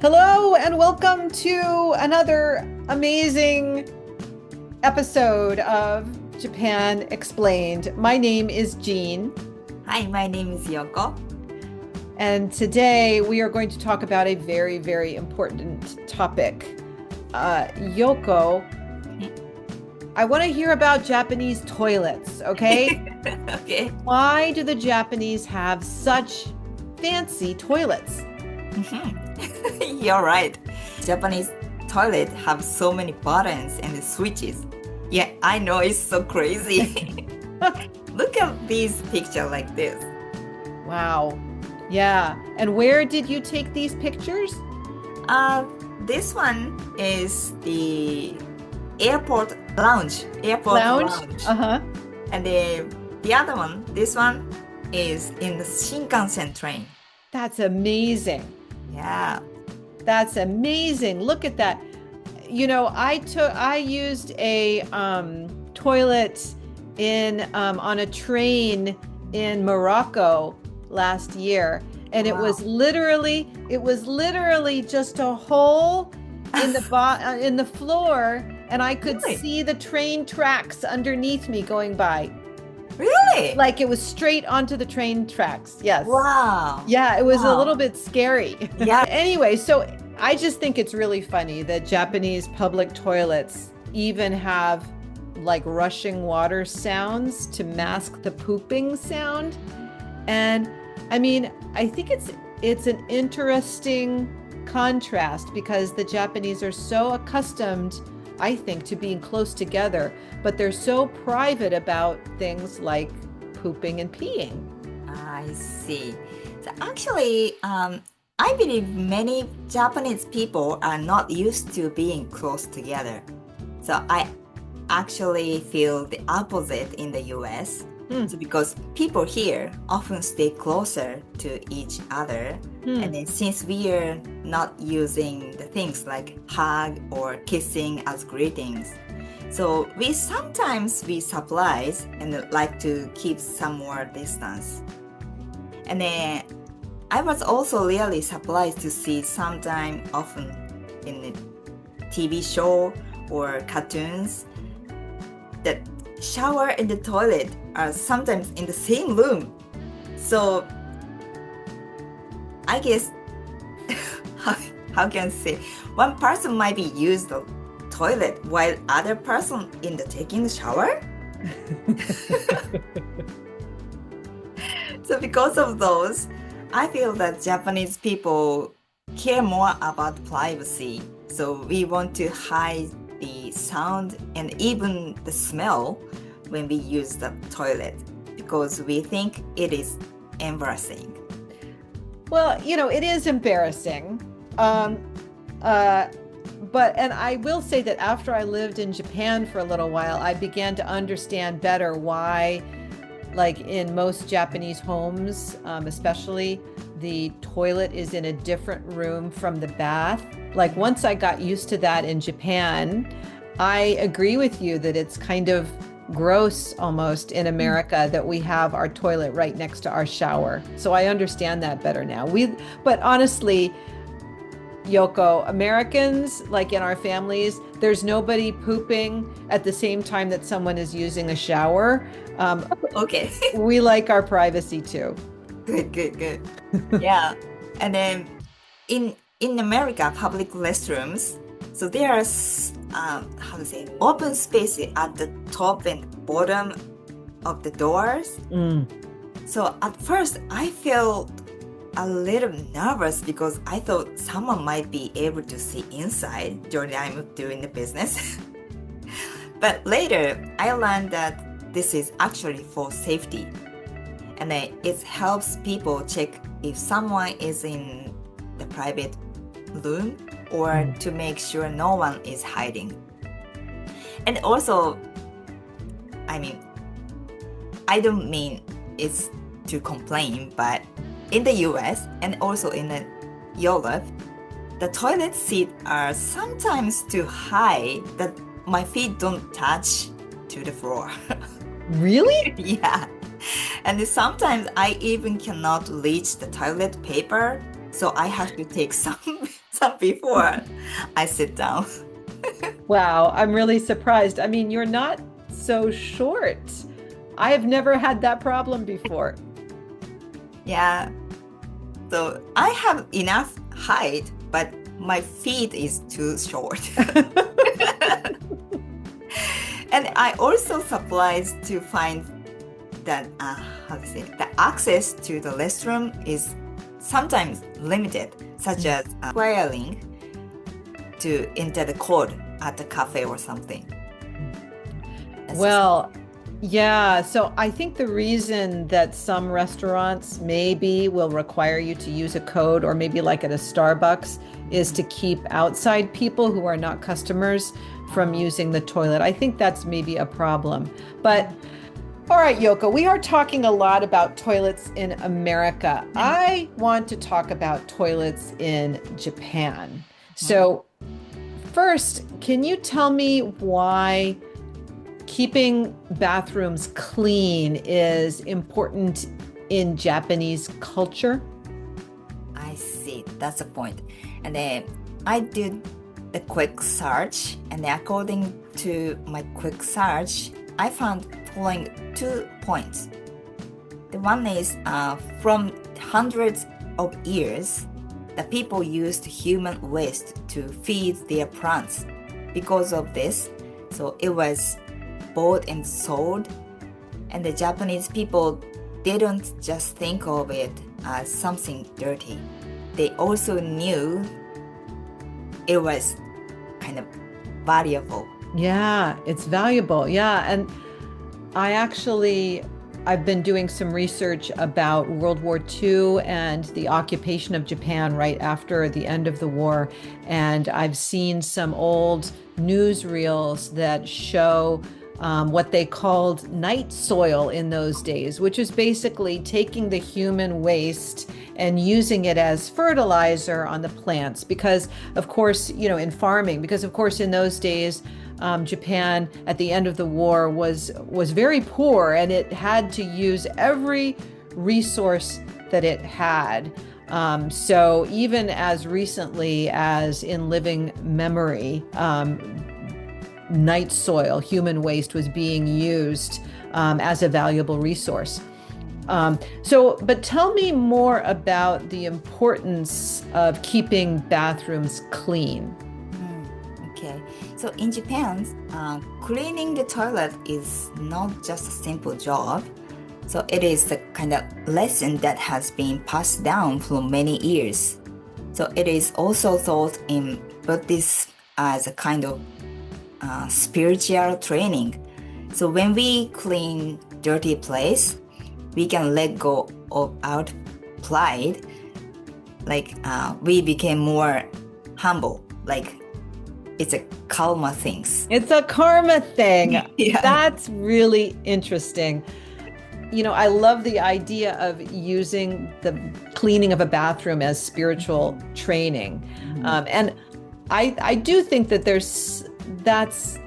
Hello and welcome to another amazing episode of Japan Explained. My name is Jean. Hi, my name is Yoko. And today we are going to talk about a very, very important topic. Yoko, I want to hear about Japanese toilets, okay? Okay. Why do the Japanese have such fancy toilets? You're right. Japanese toilet have so many buttons and switches. Yeah, I know it's so crazy. Look at these picture like this. Wow. Yeah. And where did you take these pictures? This one is the airport lounge. Lounge? Uh-huh. And the other one, this one is in the Shinkansen train. That's amazing. Yeah. That's amazing. Look at that. You know, I used a toilet on a train in Morocco last year, and Wow. it was literally just a hole in the in the floor, and I could Really? see the train tracks underneath me going by. Really? Like it was straight onto the train tracks. Yes. Wow. Yeah, it was a Wow. little bit scary. Yeah. Anyway, so I just think it's really funny that Japanese public toilets even have like rushing water sounds to mask the pooping sound. And I mean, I think it's an interesting contrast because the Japanese are so accustomed, I think, to being close together, but they're so private about things like pooping and peeing. I see. So actually, I believe many Japanese people are not used to being close together. So I actually feel the opposite in the US. So because people here often stay closer to each other. And then since we are not using the things like hug or kissing as greetings, so we sometimes supplies and like to keep some more distance. And then I was also really surprised to see sometime often in the TV show or cartoons that shower and the toilet are sometimes in the same room. So I guess how can I say, one person might be use the toilet while other person in the taking the shower. So because of those, I feel that Japanese people care more about privacy. So we want to hide the sound and even the smell when we use the toilet because we think it is embarrassing. Well, you know, it is embarrassing. And I will say that after I lived in Japan for a little while, I began to understand better why, like in most Japanese homes, especially, the toilet is in a different room from the bath. Like once I got used to that in Japan, I agree with you that it's kind of gross almost in America that we have our toilet right next to our shower. So I understand that better now. But honestly, Yoko, Americans, like in our families, there's nobody pooping at the same time that someone is using a shower. Okay. We like our privacy too. Good. Yeah. And then in America, public restrooms, so there are how to say, open space at the top and bottom of the doors. So at first I felt a little nervous because I thought someone might be able to see inside during I'm doing the business. But later I learned that this is actually for safety. And then it helps people check if someone is in the private room or to make sure no one is hiding. And also, I mean, I don't mean it's to complain, but in the US and also in Europe, the toilet seats are sometimes too high that my feet don't touch to the floor. Really? Yeah. And sometimes I even cannot reach the toilet paper So I have to take some before I sit down. Wow, I'm really surprised. I mean, you're not so short. I have never had that problem before. Yeah. So I have enough height, but my feet is too short. And I also surprised to find that the access to the restroom is sometimes limited, such as requiring to enter the code at the cafe or something. Well, yeah. So I think the reason that some restaurants maybe will require you to use a code, or maybe like at a Starbucks, is to keep outside people who are not customers from using the toilet. I think that's maybe a problem. But all right, Yoko, we are talking a lot about toilets in America. I want to talk about toilets in Japan. So first, can you tell me why keeping bathrooms clean is important in Japanese culture? I see, that's the point. And then I did a quick search, and then according to my quick search, I found following 2 points. The one is from hundreds of years, the people used human waste to feed their plants. Because of this, so it was bought and sold, and the Japanese people didn't just think of it as something dirty. They also knew it was kind of valuable. Yeah, it's valuable. Yeah. And I've been doing some research about World War II and the occupation of Japan right after the end of the war. And I've seen some old newsreels that show what they called night soil in those days, which is basically taking the human waste and using it as fertilizer on the plants. Because, of course, in farming, because, of course, in those days, Japan at the end of the war was very poor, and it had to use every resource that it had. So even as recently as in living memory, night soil, human waste, was being used as a valuable resource. But tell me more about the importance of keeping bathrooms clean. Okay, so in Japan, cleaning the toilet is not just a simple job. So it is the kind of lesson that has been passed down for many years. So it is also thought in Buddhism as a kind of spiritual training. So when we clean dirty place, we can let go of our pride. Like we became more humble. Like it's a karma things. It's a karma thing. Yeah. That's really interesting. I love the idea of using the cleaning of a bathroom as spiritual training. And I do think that that's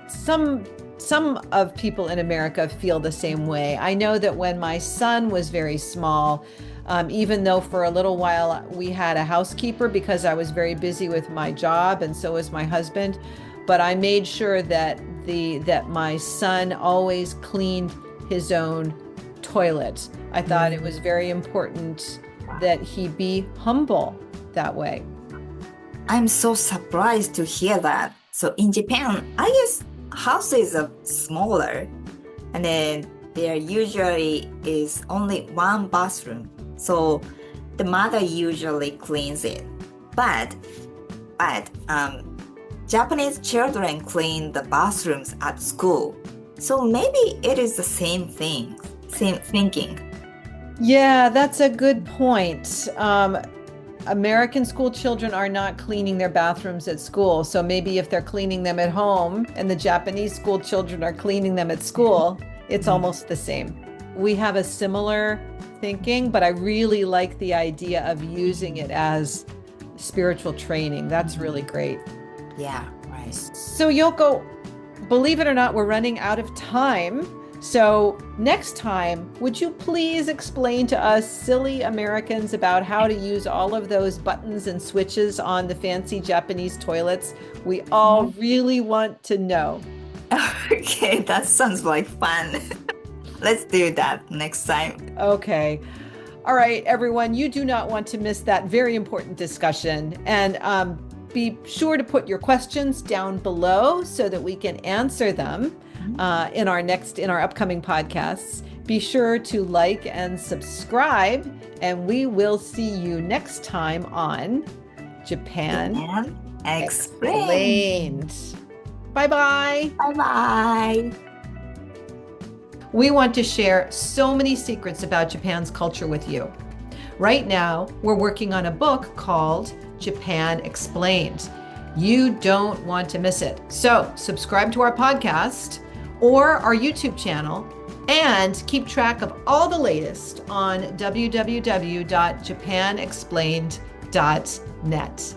some of people in America feel the same way. I know that when my son was very small, even though for a little while we had a housekeeper because I was very busy with my job, and so was my husband, but I made sure that my son always cleaned his own toilet. I thought it was very important that he be humble that way. I'm so surprised to hear that. So in Japan, I guess houses are smaller, and then there usually is only one bathroom. So the mother usually cleans it. But Japanese children clean the bathrooms at school. So maybe it is the same thing, same thinking. Yeah, that's a good point. American school children are not cleaning their bathrooms at school. So maybe if they're cleaning them at home and the Japanese school children are cleaning them at school, it's almost the same. We have a similar thinking, but I really like the idea of using it as spiritual training. That's really great. Yeah, right. So Yoko, believe it or not, we're running out of time. So next time, would you please explain to us silly Americans about how to use all of those buttons and switches on the fancy Japanese toilets? We all really want to know. Okay, that sounds like fun. Let's do that next time. Okay. All right, everyone, you do not want to miss that very important discussion. And be sure to put your questions down below so that we can answer them in our upcoming podcasts. Be sure to like and subscribe, and we will see you next time on Japan Explained. Bye-bye. Bye-bye. We want to share so many secrets about Japan's culture with you. Right now, we're working on a book called Japan Explained. You don't want to miss it. So subscribe to our podcast or our YouTube channel and keep track of all the latest on www.japanexplained.net.